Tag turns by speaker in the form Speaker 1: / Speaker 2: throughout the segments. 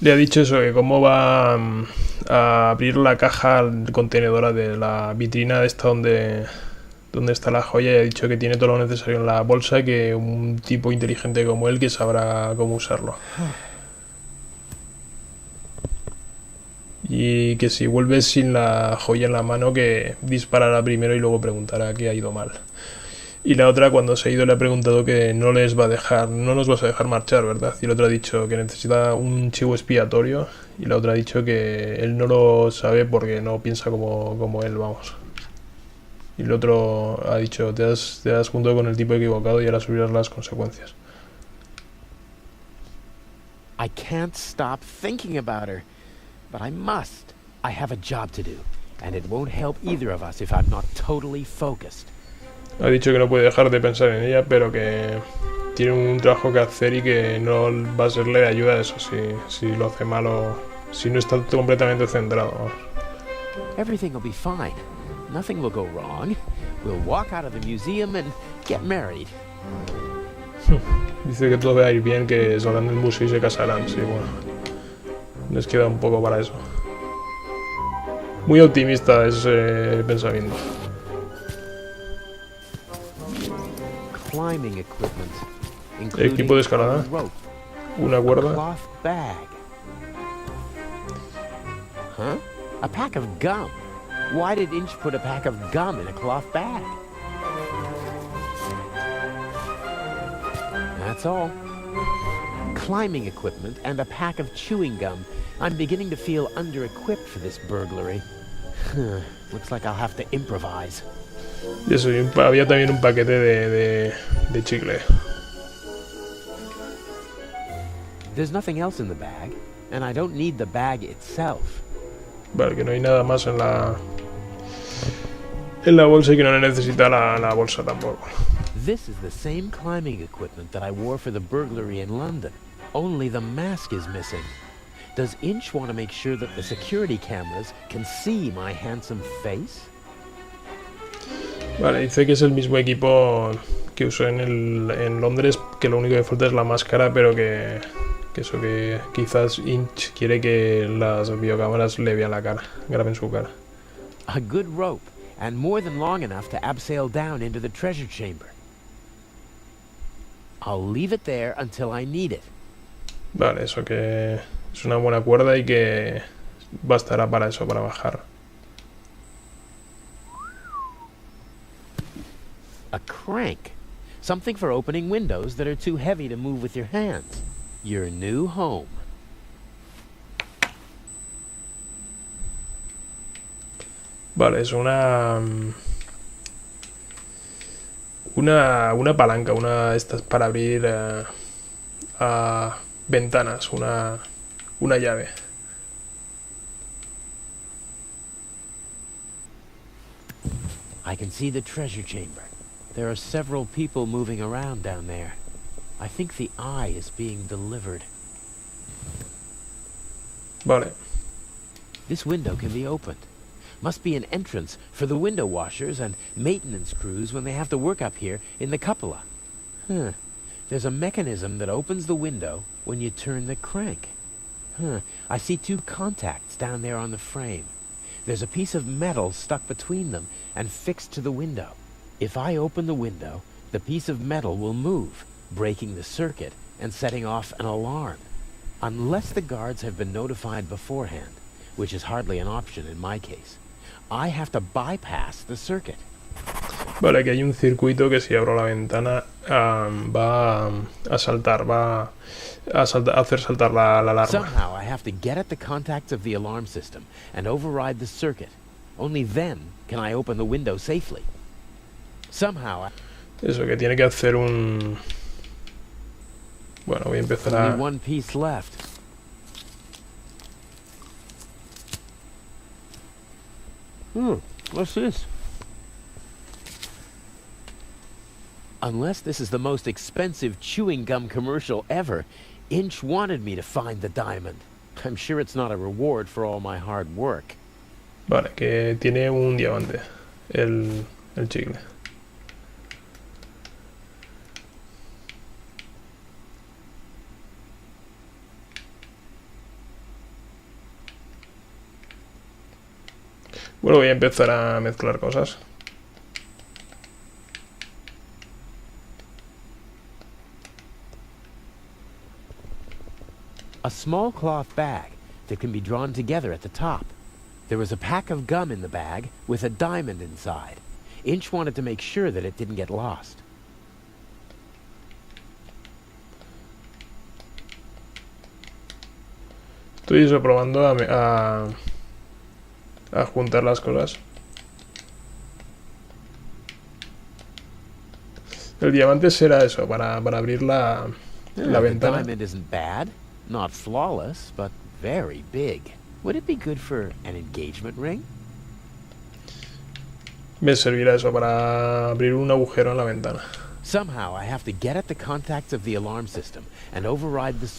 Speaker 1: Le ha dicho eso, que cómo va a abrir la caja contenedora de la vitrina de esta donde está la joya, y ha dicho que tiene todo lo necesario en la bolsa, que un tipo inteligente como él que sabrá cómo usarlo. Y que si vuelves sin la joya en la mano, que disparará primero y luego preguntará qué ha ido mal. Y la otra, cuando se ha ido, le ha preguntado que no les va a dejar, no nos vas a dejar marchar, ¿verdad? Y el otro ha dicho que necesita un chivo expiatorio. Y la otra ha dicho que él no lo sabe porque no piensa como él, vamos. Y el otro ha dicho, te has juntado con el tipo equivocado y ahora subirás las consecuencias.
Speaker 2: I can't stop thinking about her, but I must. I have a job to do, and it won't help either of us if I'm not totally focused.
Speaker 1: Ha dicho que no puede dejar de pensar en ella, pero que tiene un trabajo que hacer y que no va a serle de ayuda eso si lo hace mal o si no está completamente centrado. Vamos.
Speaker 2: Everything will be fine. Nothing will go wrong. We'll walk out of the museum and get married.
Speaker 1: Dice que todo va a ir bien, que saldrán del museo y se casarán. Sí, bueno. Les queda un poco para eso. Muy optimista ese pensamiento.
Speaker 2: Climbing equipment,
Speaker 1: Equipo de escalada.
Speaker 2: rope,
Speaker 1: Una cuerda.
Speaker 2: cloth bag. Huh? A pack of gum. Why did Inch put a pack of gum in a cloth bag? That's all. Climbing equipment and a pack of chewing gum. I'm beginning to feel under-equipped for this burglary. Looks like I'll have to improvise.
Speaker 1: Y eso, y había también un paquete de chicle.
Speaker 2: There's nothing else in the bag, and I don't need the bag itself.
Speaker 1: Vale, que no hay nada más en la bolsa y que no necesita la bolsa tampoco.
Speaker 2: This is the same climbing equipment that I wore for the burglary in London. Only the mask is missing. Does Inch want to make sure that the security cameras can see my handsome face?
Speaker 1: Vale, dice que es el mismo equipo que usó en Londres, que lo único que falta es la máscara, pero que eso, que quizás Inch quiere que las videocámaras le vean la cara, graben su cara.
Speaker 2: A good rope, and more than long enough to abseil down into the treasure chamber. I'll leave it there until I need it.
Speaker 1: Vale, eso, que es una buena cuerda y que bastará para eso, para bajar.
Speaker 2: A crank. Something for opening windows that are too heavy to move with your hands. Your new home.
Speaker 1: Vale, es una palanca, estas para abrir ventanas, una llave.
Speaker 2: I can see the treasure chamber. There are several people moving around down there. I think the eye is being delivered.
Speaker 1: Vale.
Speaker 2: This window can be opened. Must be an entrance for the window washers and maintenance crews when they have to work up here in the cupola. There's a mechanism that opens the window when you turn the crank. I see two contacts down there on the frame. There's a piece of metal stuck between them and fixed to the window. If I open the window, the piece of metal will move, breaking the circuit and setting off an alarm. Unless the guards have been notified beforehand, which is hardly an option in my case, I have to bypass the circuit.
Speaker 1: Vale, que hay un circuito que si abro la ventana va a saltar, va a hacer saltar la alarma.
Speaker 2: Somehow I have to get at the contacts of the alarm system and override the circuit. Only then can I open the window safely. Somehow
Speaker 1: Eso, que tiene que hacer un... Bueno, voy a empezar a...
Speaker 2: only one piece left. What's this? Unless this is the most expensive chewing gum commercial ever, Inch wanted me to find the diamond. I'm sure it's not a reward for all my hard work.
Speaker 1: Vale, que tiene un diamante, el chicle. Bueno, voy a empezar a mezclar cosas.
Speaker 2: A small cloth bag that can be drawn together at the top. There was a pack of gum in the bag with a diamond inside. Inch wanted to make sure that it didn't get lost.
Speaker 1: Estoy eso probando a juntar las cosas. El diamante será eso, para abrir la
Speaker 2: The
Speaker 1: ventana.
Speaker 2: diamond isn't bad. Not flawless, but very big. Would it be good for an engagement ring?
Speaker 1: Me servirá eso para abrir un agujero en la ventana.
Speaker 2: Somehow I have to get at the contacts of the alarm system and override the...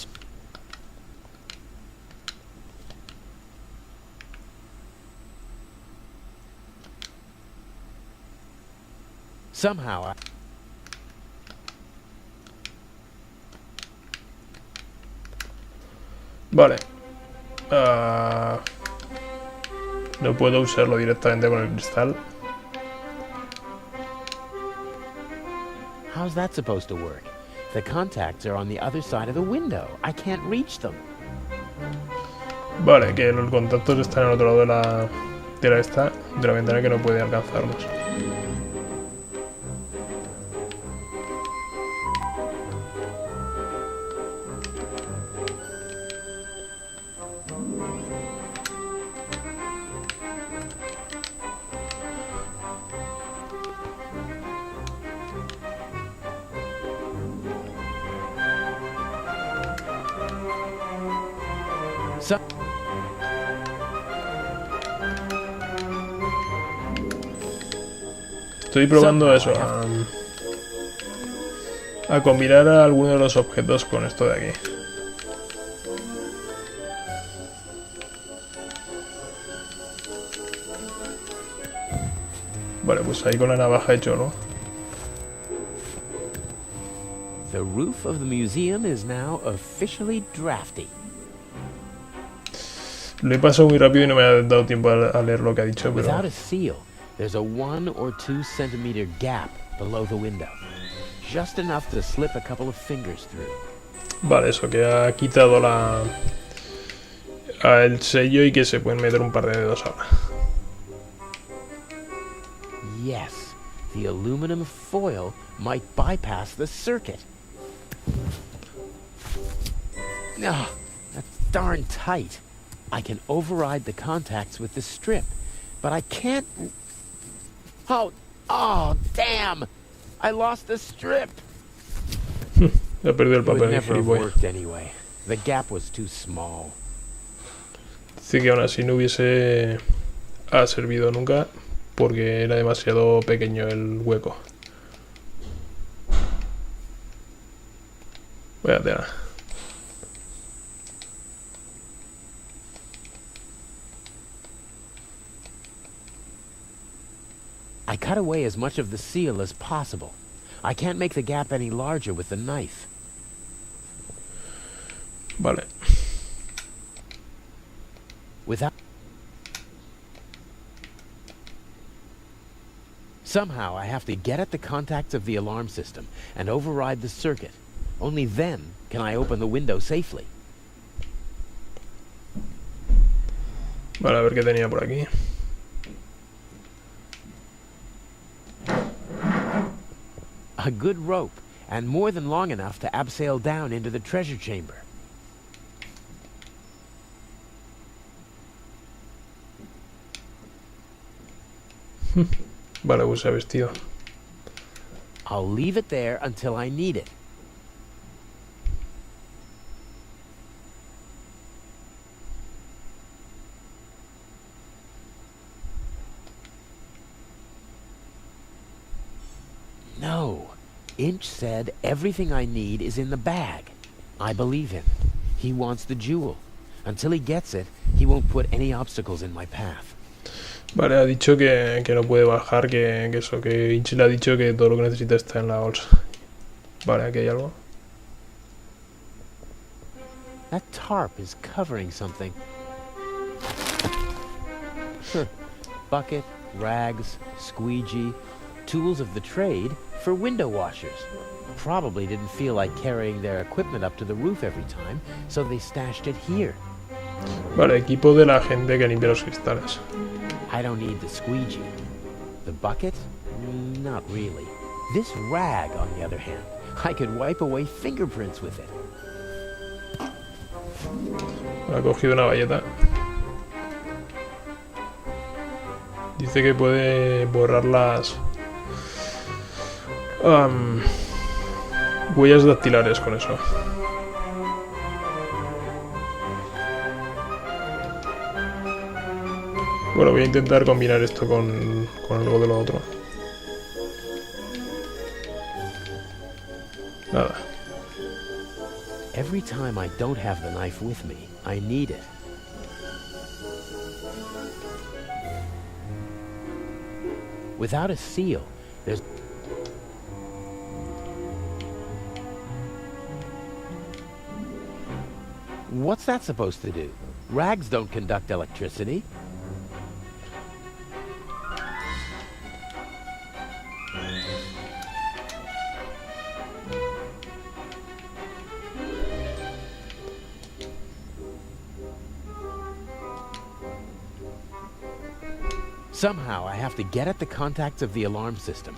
Speaker 2: Somehow I...
Speaker 1: Vale. No puedo usarlo directamente con el cristal.
Speaker 2: How's that supposed to work? The contacts are on the other side of the window. I can't reach them.
Speaker 1: Vale, que los contactos están al otro lado de la ventana, que no puede alcanzarlos.
Speaker 2: So...
Speaker 1: Estoy probando eso, a combinar a alguno de los objetos con esto de aquí. Vale, pues ahí con la navaja hecho, ¿no?
Speaker 2: The roof of the museum is now officially drafty.
Speaker 1: Lo he pasado muy rápido y no me ha dado tiempo a leer lo que ha dicho, pero...
Speaker 2: Without a seal, there's a 1 or 2 centimeter gap below the window. Just enough to slip a couple of fingers through.
Speaker 1: Vale, eso, que ha quitado el sello y que se pueden meter un par de dedos ahora.
Speaker 2: Yes, the aluminum foil might bypass the circuit. No, that's darn tight. I can override the contacts with the strip, but I can't... Oh, damn! I lost the strip!
Speaker 1: Ha perdido el
Speaker 2: It would
Speaker 1: papel,
Speaker 2: never have
Speaker 1: gilipollas.
Speaker 2: worked anyway. The gap was too small.
Speaker 1: Dice que aún así no hubiese servido nunca porque era demasiado pequeño el hueco. Vaya tela.
Speaker 2: I cut away as much of the seal as possible. I can't make the gap any larger with the knife.
Speaker 1: Vale.
Speaker 2: Without... Somehow I have to get at the contacts of the alarm system and override the circuit. Only then can I open the window safely.
Speaker 1: Vale, a ver qué tenía por aquí.
Speaker 2: A good rope, and more than long enough to abseil down into the treasure chamber.
Speaker 1: Vale, pues se ha vestido.
Speaker 2: I'll leave it there until I need it. No. Inch said everything I need is in the bag. I believe him. He wants the jewel. Until he gets it, he won't put any obstacles in my path.
Speaker 1: Vale, ha dicho que no puede bajar, que eso, que Inch le ha dicho que todo lo que necesita está en la bolsa. Vale, aquí hay algo.
Speaker 2: That tarp is covering something. Bucket, rags, squeegee, tools of the trade for window washers. Probably didn't feel like carrying their equipment up to the roof every time, so they stashed it here.
Speaker 1: Vale, equipo de la gente que limpia los cristales.
Speaker 2: I don't need the squeegee. The bucket? Not really. This rag, on the other hand, I could wipe away fingerprints with it.
Speaker 1: Ha cogido una bayeta. Dice que puede borrar las huellas dactilares con eso. Bueno, voy a intentar combinar esto con algo de lo otro. Nada.
Speaker 2: Every time I don't have the knife with me, I need it. Without a seal, there's... What's that supposed to do? Rags don't conduct electricity. Somehow, I have to get at the contacts of the alarm system.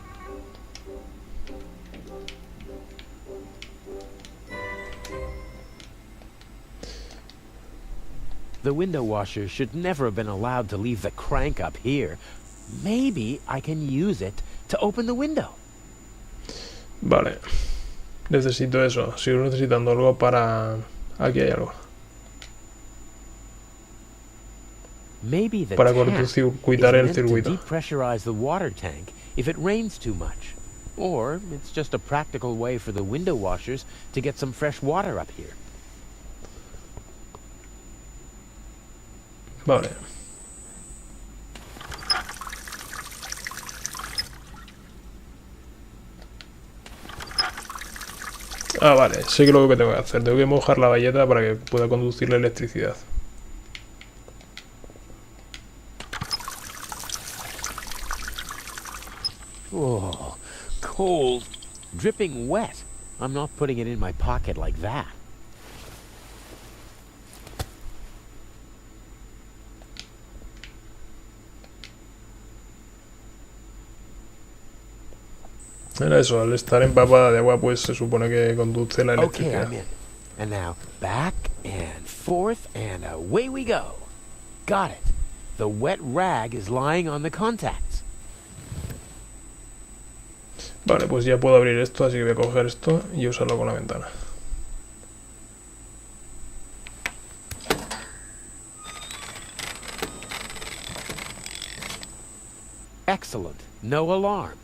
Speaker 2: The window washer should never have been allowed to leave the crank up here. Maybe I can use it to open the window.
Speaker 1: Vale. Necesito eso. Sigo necesitando algo para... Aquí hay algo.
Speaker 2: Maybe the
Speaker 1: Para
Speaker 2: tap
Speaker 1: cortocircuitar el
Speaker 2: is meant to
Speaker 1: circuito.
Speaker 2: depressurize the water tank if it rains too much. Or it's just a practical way for the window washers to get some fresh water up here.
Speaker 1: Vale. Ah, vale. Sé que lo que tengo que hacer. Tengo que mojar la bayeta para que pueda conducir la electricidad.
Speaker 2: Oh, cold. Dripping wet. I'm not putting it in my pocket like that.
Speaker 1: Era eso, al estar empapada de agua, pues se supone que conduce la
Speaker 2: Okay,
Speaker 1: electricidad.
Speaker 2: I'm in. And now back and forth and away we go. Got it. The wet rag is lying on the contacts.
Speaker 1: Vale, pues ya puedo abrir esto, así que voy a coger esto y usarlo con la ventana.
Speaker 2: Excellent. No alarm.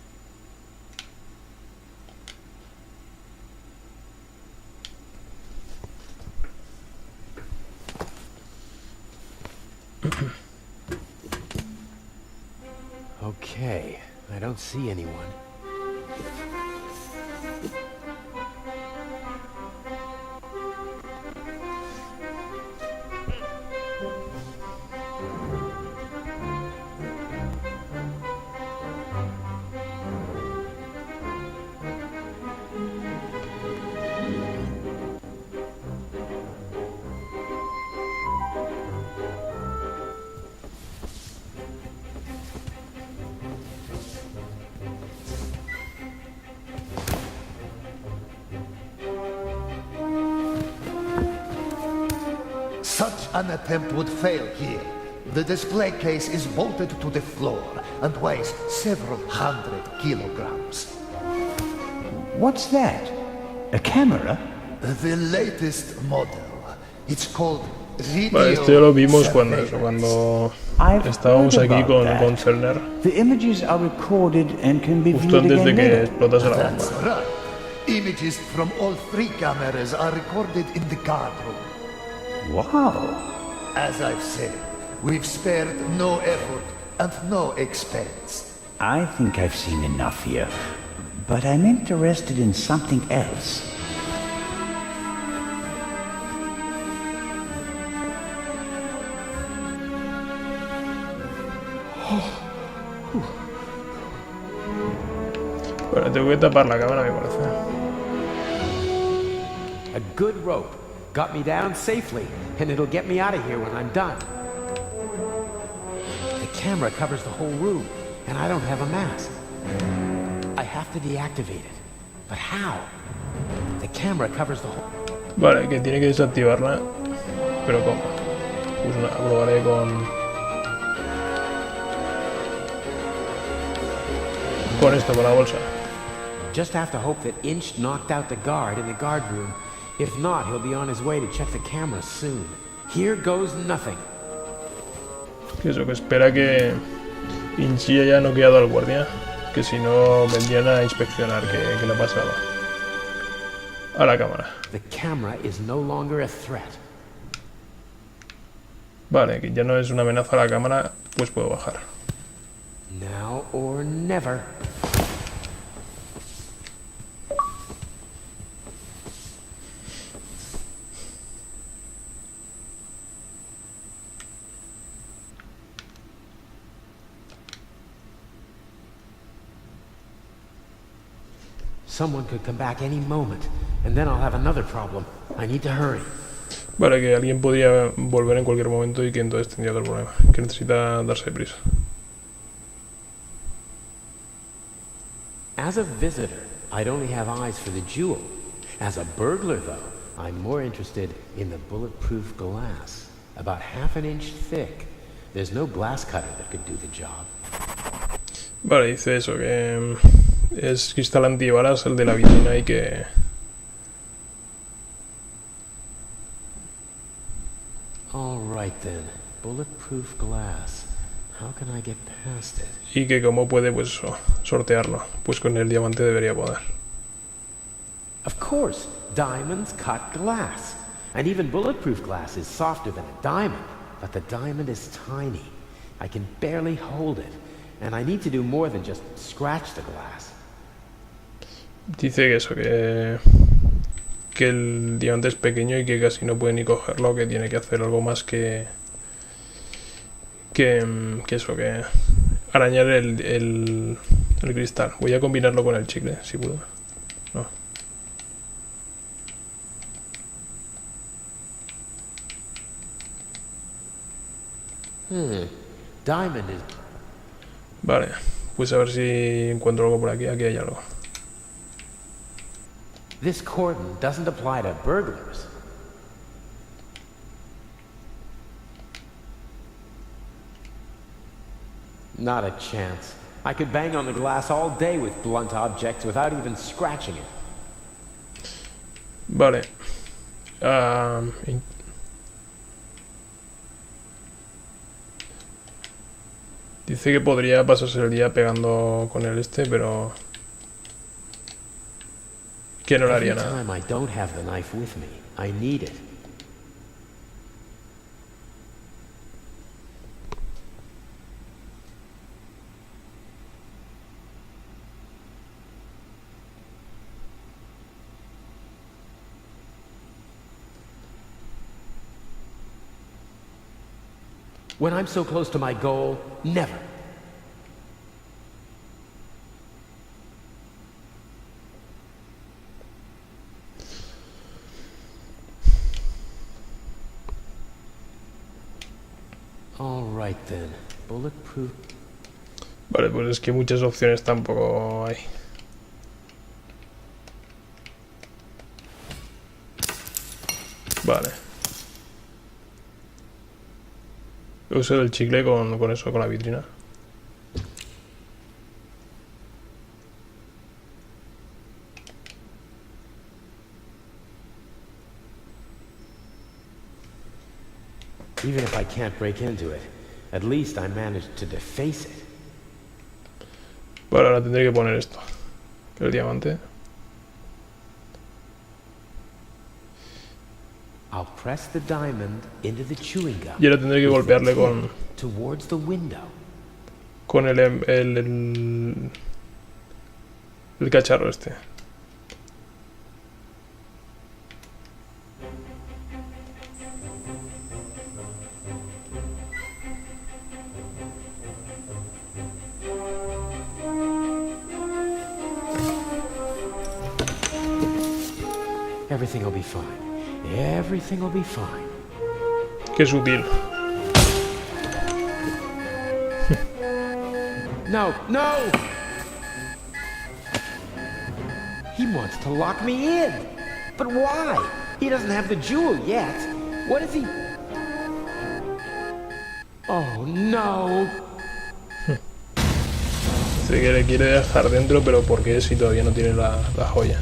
Speaker 2: Okay, I don't see anyone.
Speaker 3: Such an attempt would fail here. The display case is bolted to the floor and weighs several hundred kilograms.
Speaker 4: What's that? A camera?
Speaker 3: The latest model. It's called
Speaker 1: Vale, esto ya lo vimos cuando estábamos aquí con Zellner,
Speaker 4: The images are recorded and can be
Speaker 1: justo
Speaker 4: viewed
Speaker 1: antes de
Speaker 4: again
Speaker 1: que
Speaker 4: later.
Speaker 1: explotase la
Speaker 3: That's
Speaker 1: bomba.
Speaker 3: right. Images from all three cameras are recorded in the guard room.
Speaker 4: Wow.
Speaker 3: As I've said, we've spared no effort and no expense.
Speaker 4: I think I've seen enough here, but I'm interested in something else.
Speaker 1: Bueno, tengo que tapar la cámara, me parece.
Speaker 2: A good rope got me down safely, and it'll get me out of here when I'm done. The camera covers the whole room, and I don't have a mask. I have to deactivate it. But how? The camera covers the whole...
Speaker 1: Vale, que tiene que desactivarla. Pero ¿cómo? Pues nada, probaré con esto, con la bolsa.
Speaker 2: Just have to hope that Inch knocked out the guard in the guard room. If not, he'll be on his way to check the camera soon. Here goes nothing.
Speaker 1: Que eso, que espera que Inchi haya noqueado al guardia. Que si no vendrían a inspeccionar qué le ha pasado a la cámara.
Speaker 2: The camera is no longer a threat.
Speaker 1: Vale, que ya no es una amenaza a la cámara, pues puedo bajar.
Speaker 2: Now or never. Someone could come back any moment, and then I'll have another problem. I need to hurry.
Speaker 1: Vale, que alguien podría volver en cualquier momento y que entonces tendría otro problema. Que necesita darse prisa.
Speaker 2: As a visitor, I'd only have eyes for the jewel. As a burglar, though, I'm more interested in the bulletproof glass. About half an inch thick. There's no glass cutter that could do the job.
Speaker 1: Vale, dice eso, que es cristal antibalas el de la vitrina y que...
Speaker 2: All right then. Bulletproof glass. How can I get past it?
Speaker 1: Y que cómo puede, pues, sortearlo. Pues con el diamante debería poder.
Speaker 2: Of course, diamonds cut glass. And even bulletproof glass is softer than a diamond. But the diamond is tiny. I can barely hold it. And I need to do more than just scratch the glass.
Speaker 1: Dice que eso, que el diamante es pequeño y que casi no puede ni cogerlo, que tiene que hacer algo más que eso, que arañar el cristal. Voy a combinarlo con el chicle, si puedo. No.
Speaker 2: Diamond is...
Speaker 1: Vale, pues a ver si encuentro algo por aquí. Aquí hay algo.
Speaker 2: This cordon doesn't apply to burglars. Not a chance. I could bang on the glass all day with blunt objects without even scratching it.
Speaker 1: Vale. Dice que podría pasarse el día pegando con el pero que no le haría nada.
Speaker 2: Every time I don't have the knife with me, I need it. When I'm so close to my goal, never. All right then. Bulletproof.
Speaker 1: Vale, pues es que muchas opciones tampoco hay. Vale. Uso el chicle con eso, con la vitrina.
Speaker 2: Even if I can't break into it, at least I managed to deface it.
Speaker 1: Vale, ahora tendré que poner esto. El diamante.
Speaker 2: I'll press the diamond into the chewing gum.
Speaker 1: Y ahora tendré que golpearle
Speaker 2: towards the window.
Speaker 1: Con el cacharro este.
Speaker 2: Everything will be fine. Everything will be fine.
Speaker 1: Qué sutil.
Speaker 2: No, no! He wants to lock me in. But why? He doesn't have the jewel yet. What is he... Oh, no.
Speaker 1: Dice que le quiere dejar dentro, pero ¿por qué si todavía no tiene la joya?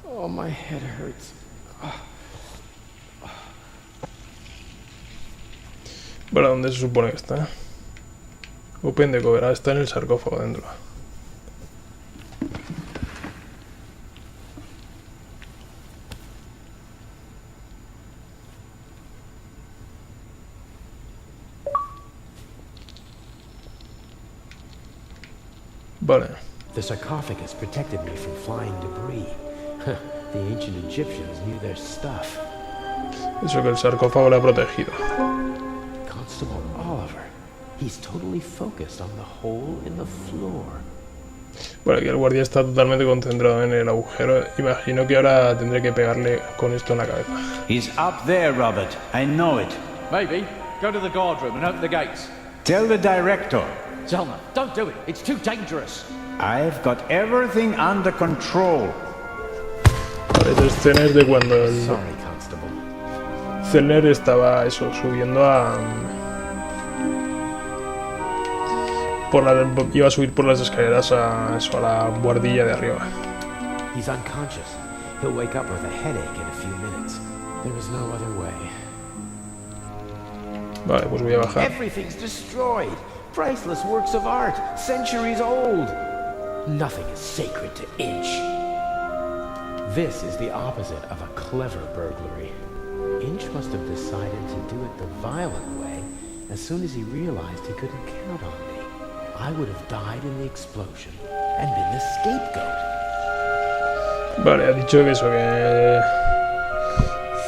Speaker 2: Oh, my head hurts.
Speaker 1: Bueno, ¿dónde se supone que está? Open de cover. Está en el sarcófago dentro. Vale.
Speaker 2: The sarcophagus protected me from flying debris. The ancient Egyptians knew their stuff.
Speaker 1: Eso que el sarcófago le ha protegido.
Speaker 2: Constable Oliver. He's totally focused on the hole in the floor.
Speaker 1: Bueno, aquí el guardia está totalmente concentrado en el agujero. Imagino que ahora tendré que pegarle con esto en la cabeza.
Speaker 4: He's up there, Robert. I know it.
Speaker 5: Maybe. Go to the guard room and open the gates.
Speaker 4: Tell the director.
Speaker 5: Zelma, don't do it. It's too dangerous.
Speaker 4: I've got everything under control.
Speaker 1: Vale, esta escena es de cuando el
Speaker 2: Sorry, Constable.
Speaker 1: Zellner estaba eso, subiendo a... iba a subir por las escaleras a la buhardilla de arriba.
Speaker 2: He's unconscious. He'll wake up with a headache in a few minutes. There is no other way.
Speaker 1: Vale, pues voy a bajar.
Speaker 2: Everything's destroyed. Priceless works of art, centuries old. Nothing is sacred to Inch. This is the opposite of a clever burglary. Inch must have decided to do it the violent way as soon as he realized he couldn't count on me. I would have died in the explosion and been the scapegoat.
Speaker 1: Vale, ha dicho que eso, que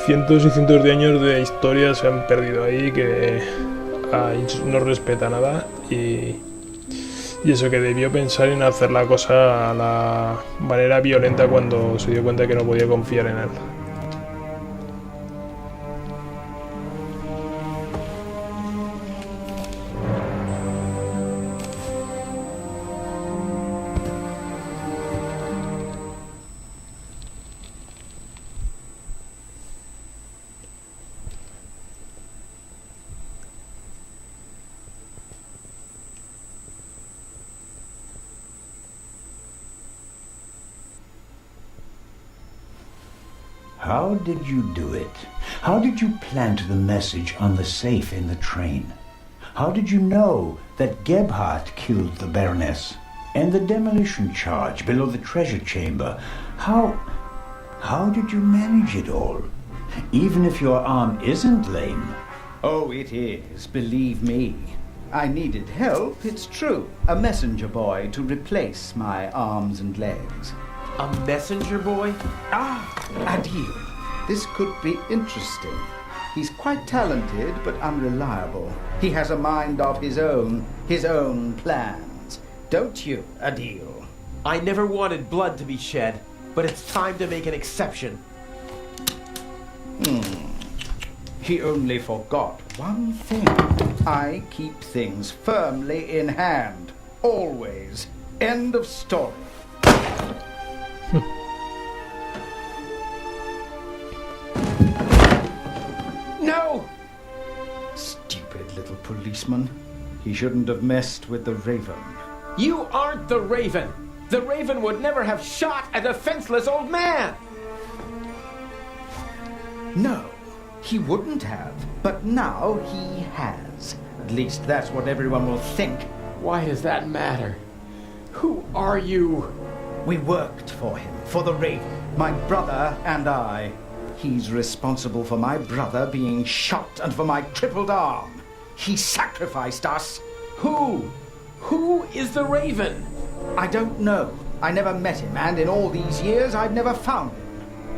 Speaker 1: cientos y cientos de años de historia se han perdido ahí, que a Inch no respeta nada y eso, que debió pensar en hacer la cosa a la manera violenta cuando se dio cuenta que no podía confiar en él.
Speaker 4: How did you do it? How did you plant the message on the safe in the train? How did you know that Gebhardt killed the Baroness? And the demolition charge below the treasure chamber? How did you manage it all? Even if your arm isn't lame.
Speaker 6: Oh, it is, believe me. I needed help, it's true. A messenger boy to replace my arms and legs.
Speaker 2: A messenger boy?
Speaker 6: Ah, Adil. This could be interesting. He's quite talented, but unreliable. He has a mind of his own plans. Don't you, Adil?
Speaker 2: I never wanted blood to be shed, but it's time to make an exception.
Speaker 6: He only forgot one thing. I keep things firmly in hand. Always. End of story. No! Stupid little policeman. He shouldn't have messed with the Raven.
Speaker 2: You aren't the Raven! The Raven would never have shot a defenseless old man!
Speaker 6: No, he wouldn't have. But now he has. At least that's what everyone will think.
Speaker 2: Why does that matter? Who are you?
Speaker 6: We worked for him, for the Raven, my brother and I. He's responsible for my brother being shot and for my crippled arm. He sacrificed us.
Speaker 5: Who? Who is the Raven?
Speaker 6: I don't know. I never met him, and in all these years, I've never found him.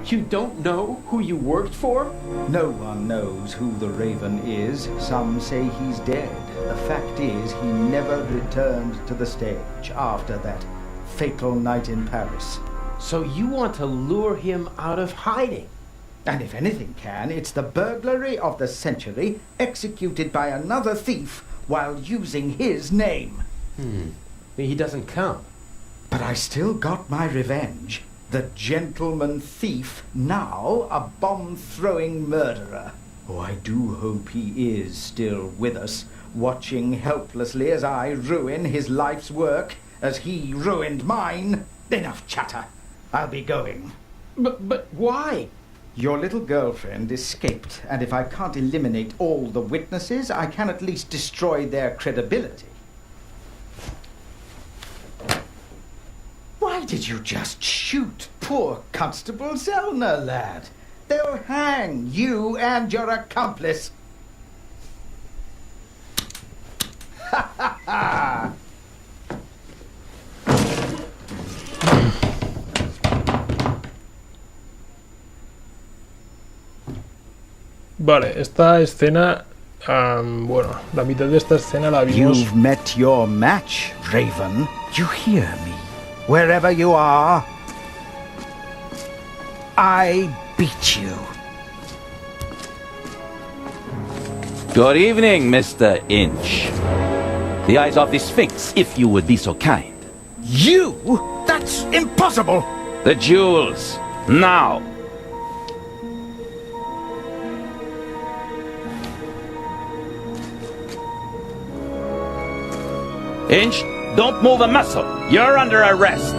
Speaker 5: You don't know who you worked for?
Speaker 6: No one knows who the Raven is. Some say he's dead. The fact is, he never returned to the stage after that fatal night in Paris.
Speaker 5: So you want to lure him out of hiding?
Speaker 6: And if anything can, it's the burglary of the century executed by another thief while using his name.
Speaker 5: He doesn't come.
Speaker 6: But I still got my revenge. The gentleman thief, now a bomb-throwing murderer. Oh, I do hope he is still with us, watching helplessly as I ruin his life's work, as he ruined mine. Enough chatter. I'll be going.
Speaker 5: But why?
Speaker 6: Your little girlfriend escaped, and if I can't eliminate all the witnesses, I can at least destroy their credibility. Why did you just shoot poor Constable Zellner, lad? They'll hang you and your accomplice. Ha ha ha!
Speaker 1: Vale, esta escena... bueno, la mitad de esta escena la vimos...
Speaker 6: You've met your match, Raven. You hear me? Wherever you are, I beat you.
Speaker 7: Good evening, Mr. Inch. The eyes of the Sphinx, if you would be so kind.
Speaker 6: You? That's impossible!
Speaker 7: The jewels, now! Inch, don't move a muscle. You're under arrest.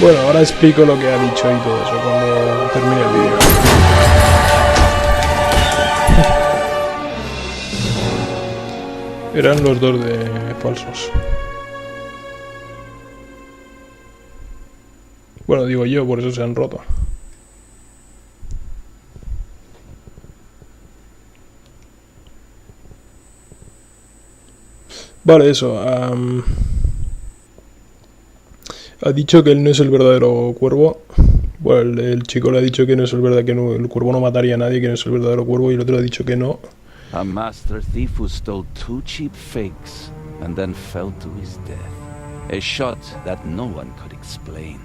Speaker 1: Bueno, ahora explico lo que ha dicho y todo eso cuando termine el vídeo. Eran los dos de falsos. Bueno, digo yo, por eso se han roto. Vale, eso. Ha dicho que él no es el verdadero cuervo. Bueno, el chico le ha dicho que no es el verdadero, que no, el cuervo no mataría a nadie, que no es el verdadero cuervo, y el otro ha dicho que no.
Speaker 7: A master thief who stole 2 cheap fakes and then fell to his death. A shot that no one could explain.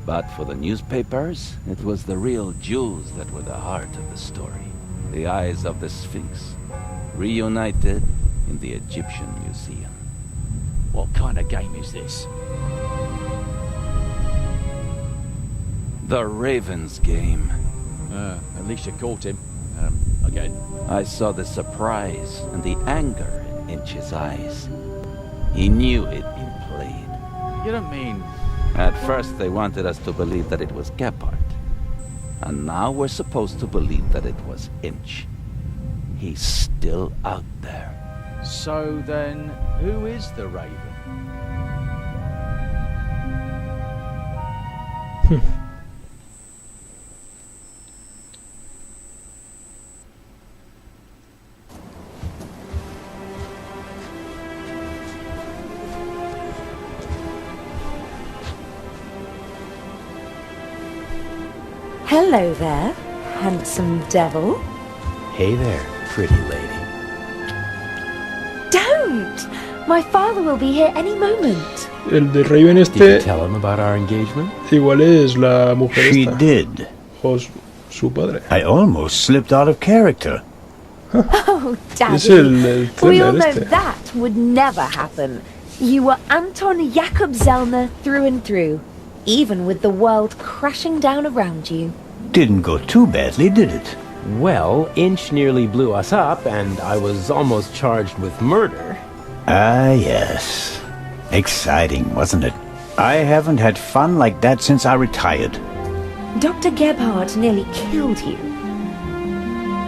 Speaker 7: But for the newspapers, it was the real jewels that were the heart of the story. The eyes of the Sphinx, reunited in the Egyptian Museum.
Speaker 5: What kind of game is this?
Speaker 7: The Raven's game.
Speaker 5: At least you caught him. Again.
Speaker 7: I saw the surprise and the anger in Inch's eyes. He knew it'd been played.
Speaker 5: You don't mean...
Speaker 7: At first they wanted us to believe that it was Gebhardt. And now we're supposed to believe that it was Inch. He's still out there.
Speaker 5: So then, who is the Raven?
Speaker 8: Hello there, handsome devil.
Speaker 2: Hey there, pretty lady.
Speaker 8: Don't! My father will be here any moment.
Speaker 1: El de Raven
Speaker 2: Did you
Speaker 1: este
Speaker 2: tell him about our engagement?
Speaker 1: igual es la mujer
Speaker 4: She
Speaker 1: esta.
Speaker 4: did.
Speaker 1: O su padre.
Speaker 4: I almost slipped out of character.
Speaker 8: Oh, Daddy.
Speaker 1: Es el
Speaker 8: We all
Speaker 1: Zellner
Speaker 8: know
Speaker 1: este.
Speaker 8: that would never happen. You were Anton Jakob Zellner through and through, even with the world crashing down around you.
Speaker 4: Didn't go too badly, did it?
Speaker 2: Well, Inch nearly blew us up, and I was almost charged with murder.
Speaker 4: Ah, yes. Exciting, wasn't it? I haven't had fun like that since I retired.
Speaker 8: Dr. Gebhardt nearly killed you.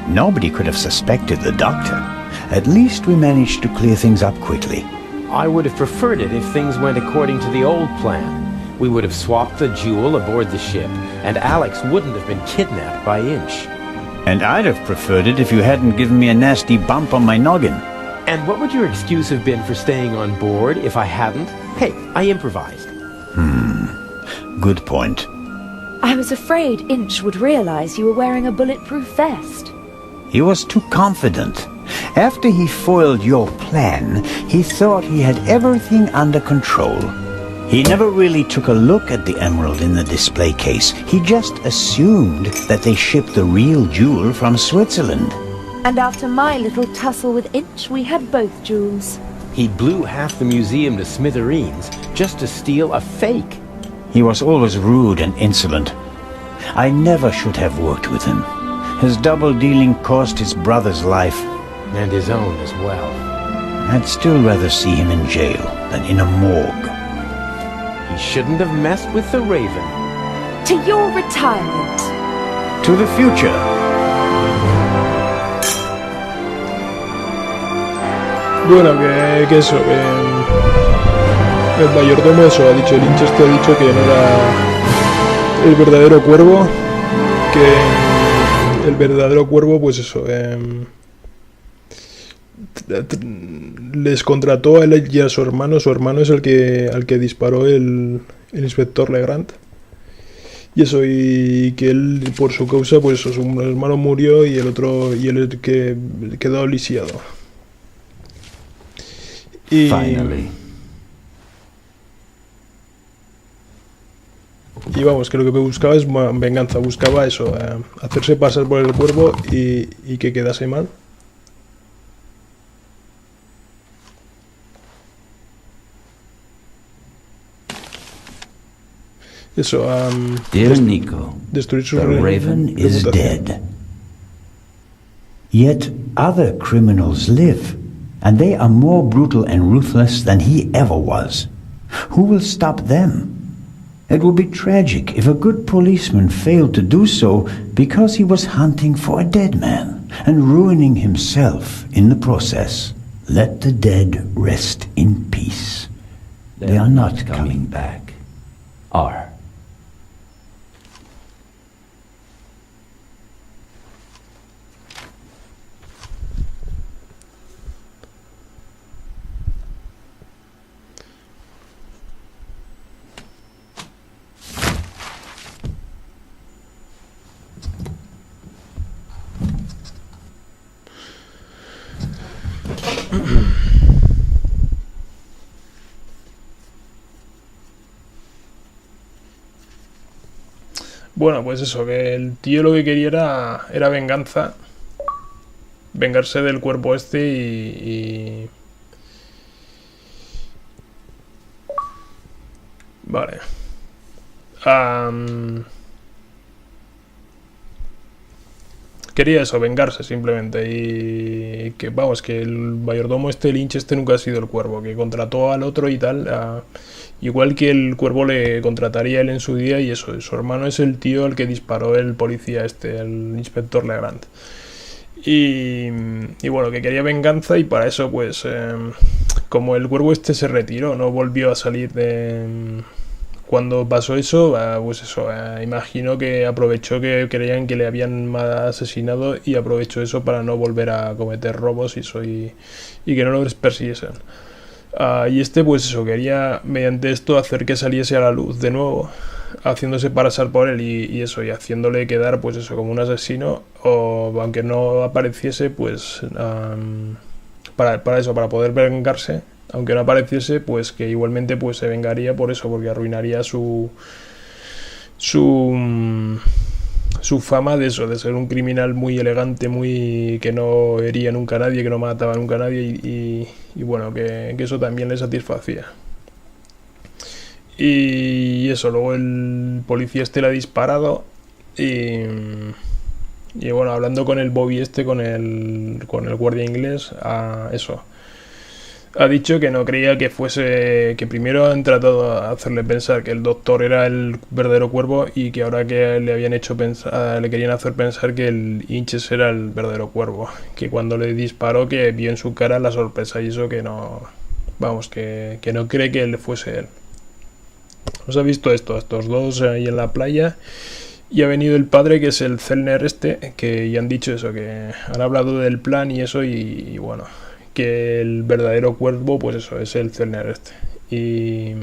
Speaker 4: Nobody could have suspected the doctor. At least we managed to clear things up quickly.
Speaker 5: I would have preferred it if things went according to the old plan. We would have swapped the jewel aboard the ship, and Alex wouldn't have been kidnapped by Inch.
Speaker 4: And I'd have preferred it if you hadn't given me a nasty bump on my noggin.
Speaker 5: And what would your excuse have been for staying on board if I hadn't? Hey, I improvised.
Speaker 4: Good point.
Speaker 8: I was afraid Inch would realize you were wearing a bulletproof vest.
Speaker 4: He was too confident. After he foiled your plan, he thought he had everything under control. He never really took a look at the emerald in the display case. He just assumed that they shipped the real jewel from Switzerland.
Speaker 8: And after my little tussle with Inch, we had both jewels.
Speaker 5: He blew half the museum to smithereens just to steal a fake.
Speaker 4: He was always rude and insolent. I never should have worked with him. His double-dealing cost his brother's life.
Speaker 5: And his own as well.
Speaker 4: I'd still rather see him in jail than in a morgue.
Speaker 5: He shouldn't have messed with the Raven.
Speaker 8: To your retirement.
Speaker 4: To the future.
Speaker 1: Bueno, que eso, el mayordomo eso ha dicho, el Inch este ha dicho que no era el verdadero cuervo, que el verdadero cuervo pues eso, les contrató a él y a su hermano es el que al que disparó el inspector Legrand. Y eso, y que él por su causa pues eso, su hermano murió y él que quedó lisiado. Y vamos, que lo que buscaba es venganza, buscaba eso, hacerse pasar por el cuervo y que quedase mal. Eso,
Speaker 4: Dear Nico,
Speaker 1: destruir su
Speaker 4: the Raven is dead. Yet other criminals live, and they are more brutal and ruthless than he ever was. Who will stop them? It would be tragic if a good policeman failed to do so because he was hunting for a dead man and ruining himself in the process. Let the dead rest in peace. They are not coming back. R.
Speaker 1: Bueno, pues eso, que el tío lo que quería era venganza. Vengarse del cuerpo este y... Vale. Quería eso, vengarse simplemente. Y que vamos, que el mayordomo este, el Inch este, nunca ha sido el cuervo, que contrató al otro y tal. Igual que el cuervo le contrataría a él en su día, y eso, su hermano es el tío al que disparó el policía este, el inspector Legrand. Y bueno, que quería venganza, y para eso pues como el cuervo este se retiró, no volvió a salir de... Cuando pasó eso, pues eso, imagino que aprovechó que creían que le habían asesinado y aprovechó eso para no volver a cometer robos y que no los persiguiesen. Y este pues eso, quería mediante esto hacer que saliese a la luz de nuevo, haciéndose pasar por él y eso, y haciéndole quedar pues eso como un asesino, o aunque no apareciese pues para eso, para poder vengarse, aunque no apareciese, pues que igualmente pues se vengaría por eso, porque arruinaría su fama de eso, de ser un criminal muy elegante, muy que no hería nunca a nadie, que no mataba nunca a nadie, y bueno, que eso también le satisfacía. Y eso, luego el policía este le ha disparado y bueno, hablando con el Bobby este, con el guardia inglés, eso, ha dicho que no creía que fuese, que primero han tratado de hacerle pensar que el doctor era el verdadero cuervo, y que ahora que le habían hecho pensar, le querían hacer pensar que el Inches era el verdadero cuervo, que cuando le disparó que vio en su cara la sorpresa y eso, que no vamos, que no cree que él fuese él. Os ha visto estos dos ahí en la playa y ha venido el padre, que es el Zellner que ya han dicho eso, que han hablado del plan y eso, y bueno, que el verdadero cuervo, pues eso, es el Zellner y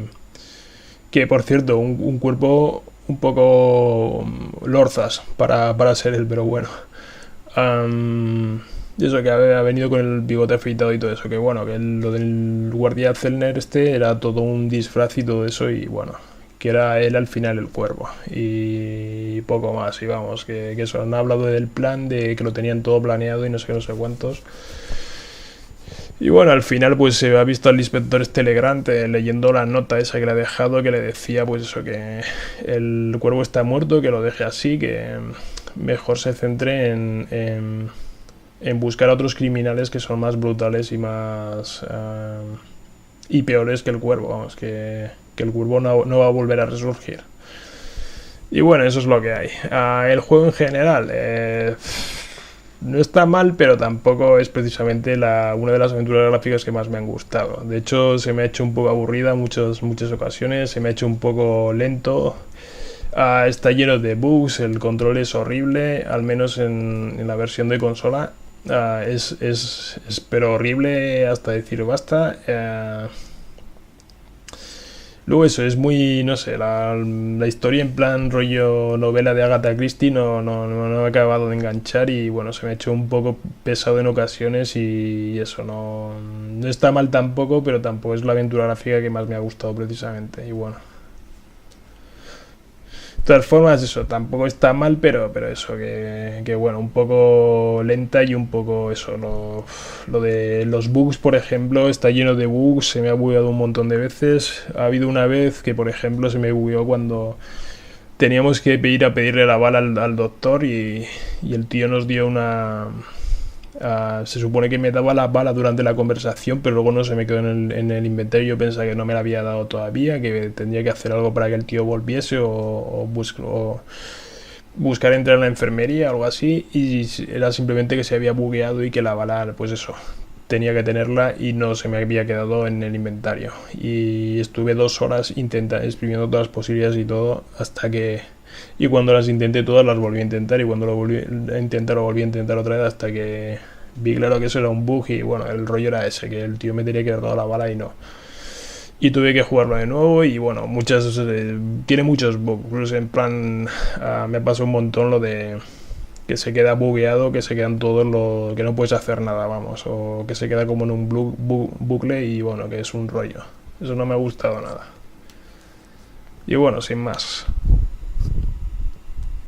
Speaker 1: que, por cierto, un cuerpo un poco lorzas para ser él, pero bueno. Y eso, que ha venido con el bigote afeitado y todo eso, que bueno, que lo del guardia Zellner era todo un disfraz y todo eso, y bueno, que era él al final el cuervo y poco más. Y vamos, que eso, han hablado del plan, de que lo tenían todo planeado y no sé cuántos. Y bueno, al final pues se ha visto al inspector Legrand leyendo la nota esa que le ha dejado, que le decía pues eso, que el cuervo está muerto, que lo deje así, que mejor se centre en buscar a otros criminales que son más brutales y más y peores que el cuervo, vamos, que el cuervo no va a volver a resurgir. Y bueno, eso es lo que hay. El juego en general no está mal, pero tampoco es precisamente una de las aventuras gráficas que más me han gustado. De hecho, se me ha hecho un poco aburrida en muchas ocasiones, se me ha hecho un poco lento. Está lleno de bugs, el control es horrible, al menos en la versión de consola. Es pero horrible hasta decir basta. Luego eso, es muy, no sé, la historia en plan rollo novela de Agatha Christie no me ha acabado de enganchar, y bueno, se me ha hecho un poco pesado en ocasiones, y eso no está mal tampoco, pero tampoco es la aventura gráfica que más me ha gustado precisamente. Y bueno, de todas formas, eso tampoco está mal, pero eso, que bueno, un poco lenta, y un poco eso, lo de los bugs, por ejemplo, está lleno de bugs, se me ha bugueado un montón de veces. Ha habido una vez que, por ejemplo, se me bugueó cuando teníamos que ir a pedirle la bala al doctor, y el tío nos dio se supone que me daba la bala durante la conversación, pero luego no se me quedó en el inventario. Yo pensaba que no me la había dado todavía, que tendría que hacer algo para que el tío volviese, o buscar entrar en la enfermería o algo así, y era simplemente que se había bugueado y que la bala, pues eso, tenía que tenerla y no se me había quedado en el inventario. Y estuve 2 horas exprimiendo todas las posibilidades y todo, hasta que... Y cuando las intenté todas, las volví a intentar, y cuando lo volví a intentar otra vez, hasta que vi claro que eso era un bug. Y bueno, el rollo era ese, que el tío me tenía que haber dado la bala y no. Y tuve que jugarlo de nuevo, y bueno, tiene muchos bugs. En plan, me pasó un montón lo de que se queda bugueado, que se quedan todos que no puedes hacer nada, vamos, o que se queda como en un bucle, y bueno, que es un rollo. Eso no me ha gustado nada. Y bueno, sin más.